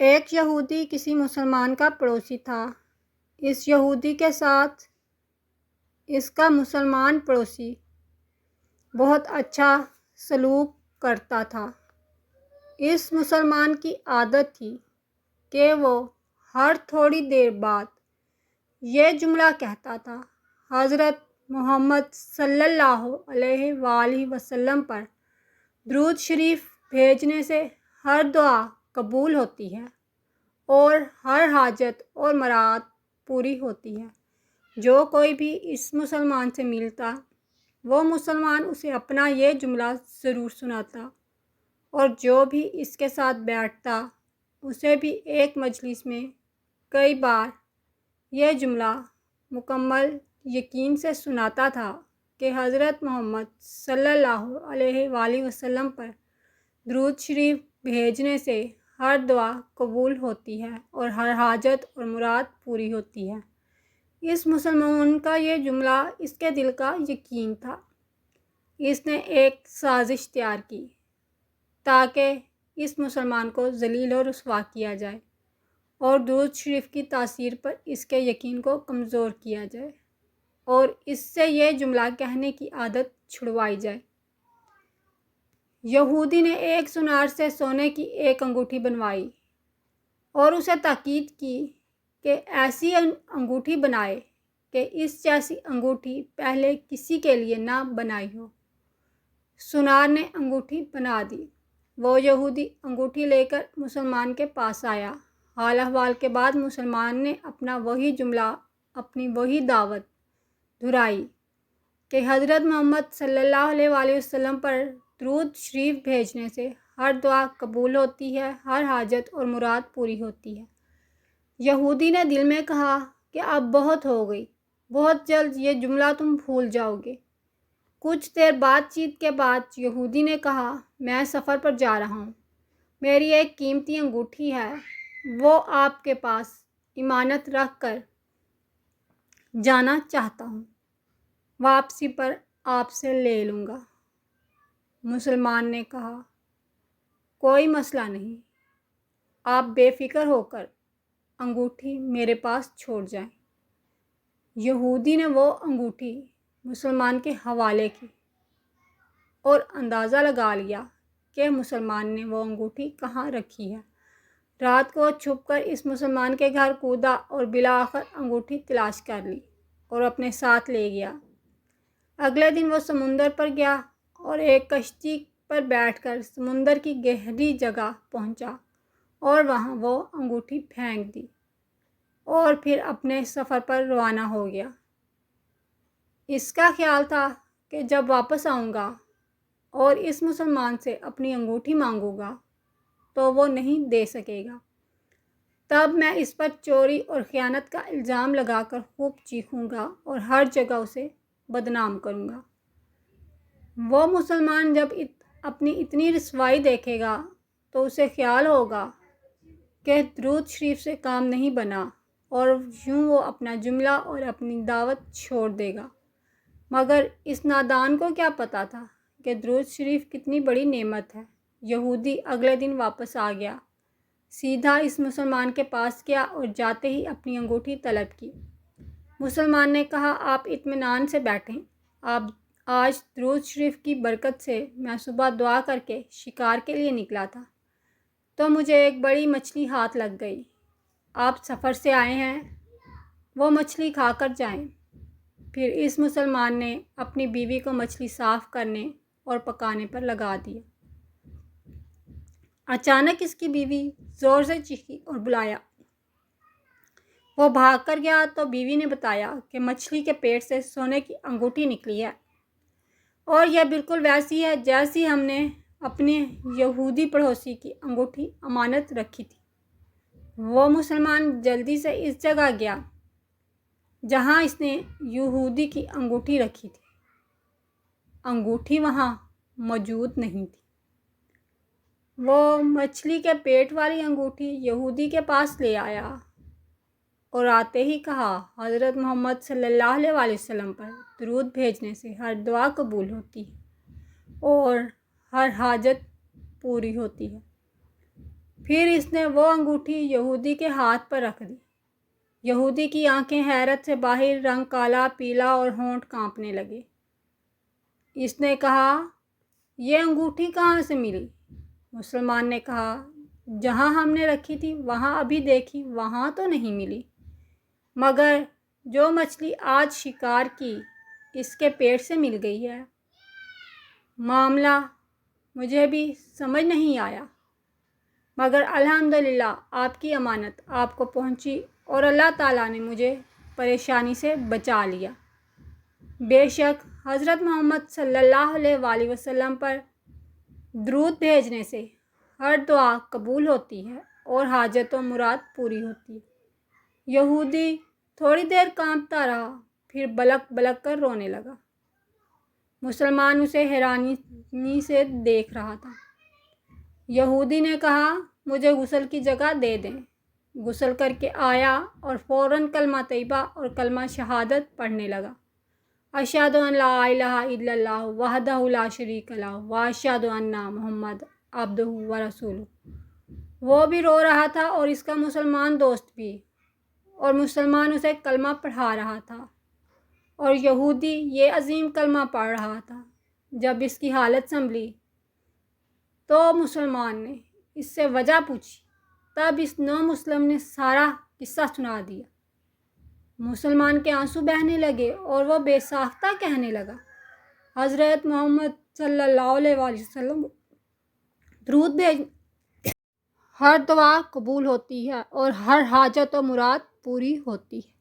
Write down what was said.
ایک یہودی کسی مسلمان کا پڑوسی تھا۔ اس یہودی کے ساتھ اس کا مسلمان پڑوسی بہت اچھا سلوک کرتا تھا۔ اس مسلمان کی عادت تھی کہ وہ ہر تھوڑی دیر بعد یہ جملہ کہتا تھا، حضرت محمد صلی اللہ علیہ وآلہ وسلم پر درود شریف بھیجنے سے ہر دعا قبول ہوتی ہے اور ہر حاجت اور مراد پوری ہوتی ہے۔ جو کوئی بھی اس مسلمان سے ملتا وہ مسلمان اسے اپنا یہ جملہ ضرور سناتا، اور جو بھی اس کے ساتھ بیٹھتا اسے بھی ایک مجلس میں کئی بار یہ جملہ مکمل یقین سے سناتا تھا کہ حضرت محمد صلی اللہ علیہ وآلہ وسلم پر درود شریف بھیجنے سے ہر دعا قبول ہوتی ہے اور ہر حاجت اور مراد پوری ہوتی ہے۔ اس مسلمان کا یہ جملہ اس کے دل کا یقین تھا۔ اس نے ایک سازش تیار کی تاکہ اس مسلمان کو ذلیل و رسوا کیا جائے اور درود شریف کی تاثیر پر اس کے یقین کو کمزور کیا جائے اور اس سے یہ جملہ کہنے کی عادت چھڑوائی جائے۔ یہودی نے ایک سونار سے سونے کی ایک انگوٹھی بنوائی اور اسے تاکید کی کہ ایسی انگوٹھی بنائے کہ اس جیسی انگوٹھی پہلے کسی کے لیے نہ بنائی ہو۔ سونار نے انگوٹھی بنا دی۔ وہ یہودی انگوٹھی لے کر مسلمان کے پاس آیا۔ حال احوال کے بعد مسلمان نے اپنا وہی جملہ، اپنی وہی دعوت دہرائی کہ حضرت محمد صلی اللہ علیہ وآلہ وسلم پر درود شریف بھیجنے سے ہر دعا قبول ہوتی ہے، ہر حاجت اور مراد پوری ہوتی ہے۔ یہودی نے دل میں کہا کہ اب بہت ہو گئی، بہت جلد یہ جملہ تم بھول جاؤ گے۔ کچھ دیر بات چیت کے بعد یہودی نے کہا، میں سفر پر جا رہا ہوں، میری ایک قیمتی انگوٹھی ہے، وہ آپ کے پاس امانت رکھ کر جانا چاہتا ہوں، واپسی پر آپ سے لے لوں گا۔ مسلمان نے کہا، کوئی مسئلہ نہیں، آپ بے فکر ہو کر انگوٹھی میرے پاس چھوڑ جائیں۔ یہودی نے وہ انگوٹھی مسلمان کے حوالے کی اور اندازہ لگا لیا کہ مسلمان نے وہ انگوٹھی کہاں رکھی ہے۔ رات کو چھپ کر اس مسلمان کے گھر کودا اور بالآخر انگوٹھی تلاش کر لی اور اپنے ساتھ لے گیا۔ اگلے دن وہ سمندر پر گیا اور ایک کشتی پر بیٹھ کر سمندر کی گہری جگہ پہنچا اور وہاں وہ انگوٹھی پھینک دی اور پھر اپنے سفر پر روانہ ہو گیا۔ اس کا خیال تھا کہ جب واپس آؤں گا اور اس مسلمان سے اپنی انگوٹھی مانگوں گا تو وہ نہیں دے سکے گا، تب میں اس پر چوری اور خیانت کا الزام لگا کر خوب چیخوں گا اور ہر جگہ اسے بدنام کروں گا۔ وہ مسلمان جب اپنی اتنی رسوائی دیکھے گا تو اسے خیال ہوگا کہ درود شریف سے کام نہیں بنا اور یوں وہ اپنا جملہ اور اپنی دعوت چھوڑ دے گا۔ مگر اس نادان کو کیا پتہ تھا کہ درود شریف کتنی بڑی نعمت ہے۔ یہودی اگلے دن واپس آ گیا، سیدھا اس مسلمان کے پاس گیا اور جاتے ہی اپنی انگوٹھی طلب کی۔ مسلمان نے کہا، آپ اطمینان سے بیٹھیں، آج درود شریف کی برکت سے میں صبح دعا کر کے شکار کے لیے نکلا تھا تو مجھے ایک بڑی مچھلی ہاتھ لگ گئی۔ آپ سفر سے آئے ہیں، وہ مچھلی کھا کر جائیں۔ پھر اس مسلمان نے اپنی بیوی کو مچھلی صاف کرنے اور پکانے پر لگا دیا۔ اچانک اس کی بیوی زور سے چیخی اور بلایا۔ وہ بھاگ کر گیا تو بیوی نے بتایا کہ مچھلی کے پیٹ سے سونے کی انگوٹھی نکلی ہے اور یہ بالکل ویسی ہے جیسی ہم نے اپنے یہودی پڑوسی کی انگوٹھی امانت رکھی تھی۔ وہ مسلمان جلدی سے اس جگہ گیا جہاں اس نے یہودی کی انگوٹھی رکھی تھی۔ انگوٹھی وہاں موجود نہیں تھی۔ وہ مچھلی کے پیٹ والی انگوٹھی یہودی کے پاس لے آیا اور آتے ہی کہا، حضرت محمد صلی اللہ علیہ وآلہ وسلم پر درود بھیجنے سے ہر دعا قبول ہوتی ہے اور ہر حاجت پوری ہوتی ہے۔ پھر اس نے وہ انگوٹھی یہودی کے ہاتھ پر رکھ دی۔ یہودی کی آنکھیں حیرت سے باہر، رنگ کالا پیلا اور ہونٹ کانپنے لگے۔ اس نے کہا، یہ انگوٹھی کہاں سے ملی؟ مسلمان نے کہا، جہاں ہم نے رکھی تھی وہاں ابھی دیکھی، وہاں تو نہیں ملی، مگر جو مچھلی آج شکار کی اس کے پیٹ سے مل گئی ہے۔ معاملہ مجھے بھی سمجھ نہیں آیا، مگر الحمدللہ آپ کی امانت آپ کو پہنچی اور اللہ تعالیٰ نے مجھے پریشانی سے بچا لیا۔ بے شک حضرت محمد صلی اللہ علیہ وآلہ وسلم پر درود بھیجنے سے ہر دعا قبول ہوتی ہے اور حاجت و مراد پوری ہوتی ہے۔ یہودی تھوڑی دیر کانپتا رہا، پھر بلک بلک کر رونے لگا۔ مسلمان اسے حیرانی سے دیکھ رہا تھا۔ یہودی نے کہا، مجھے غسل کی جگہ دے دیں۔ غسل کر کے آیا اور فوراً کلمہ طیبہ اور کلمہ شہادت پڑھنے لگا۔ اشہد ان لا الہ الا اللہ وحدہ لا شریک لہ واشہد ان محمد عبدہ ورسولہ۔ وہ بھی رو رہا تھا اور اس کا مسلمان دوست بھی، اور مسلمان اسے کلمہ پڑھا رہا تھا اور یہودی یہ عظیم کلمہ پڑھ رہا تھا۔ جب اس کی حالت سنبھلی تو مسلمان نے اس سے وجہ پوچھی، تب اس نو مسلم نے سارا قصہ سنا دیا۔ مسلمان کے آنسو بہنے لگے اور وہ بے ساختہ کہنے لگا، حضرت محمد صلی اللہ علیہ وآلہ وسلم درود بھیج، ہر دعا قبول ہوتی ہے اور ہر حاجت و مراد پوری ہوتی ہے۔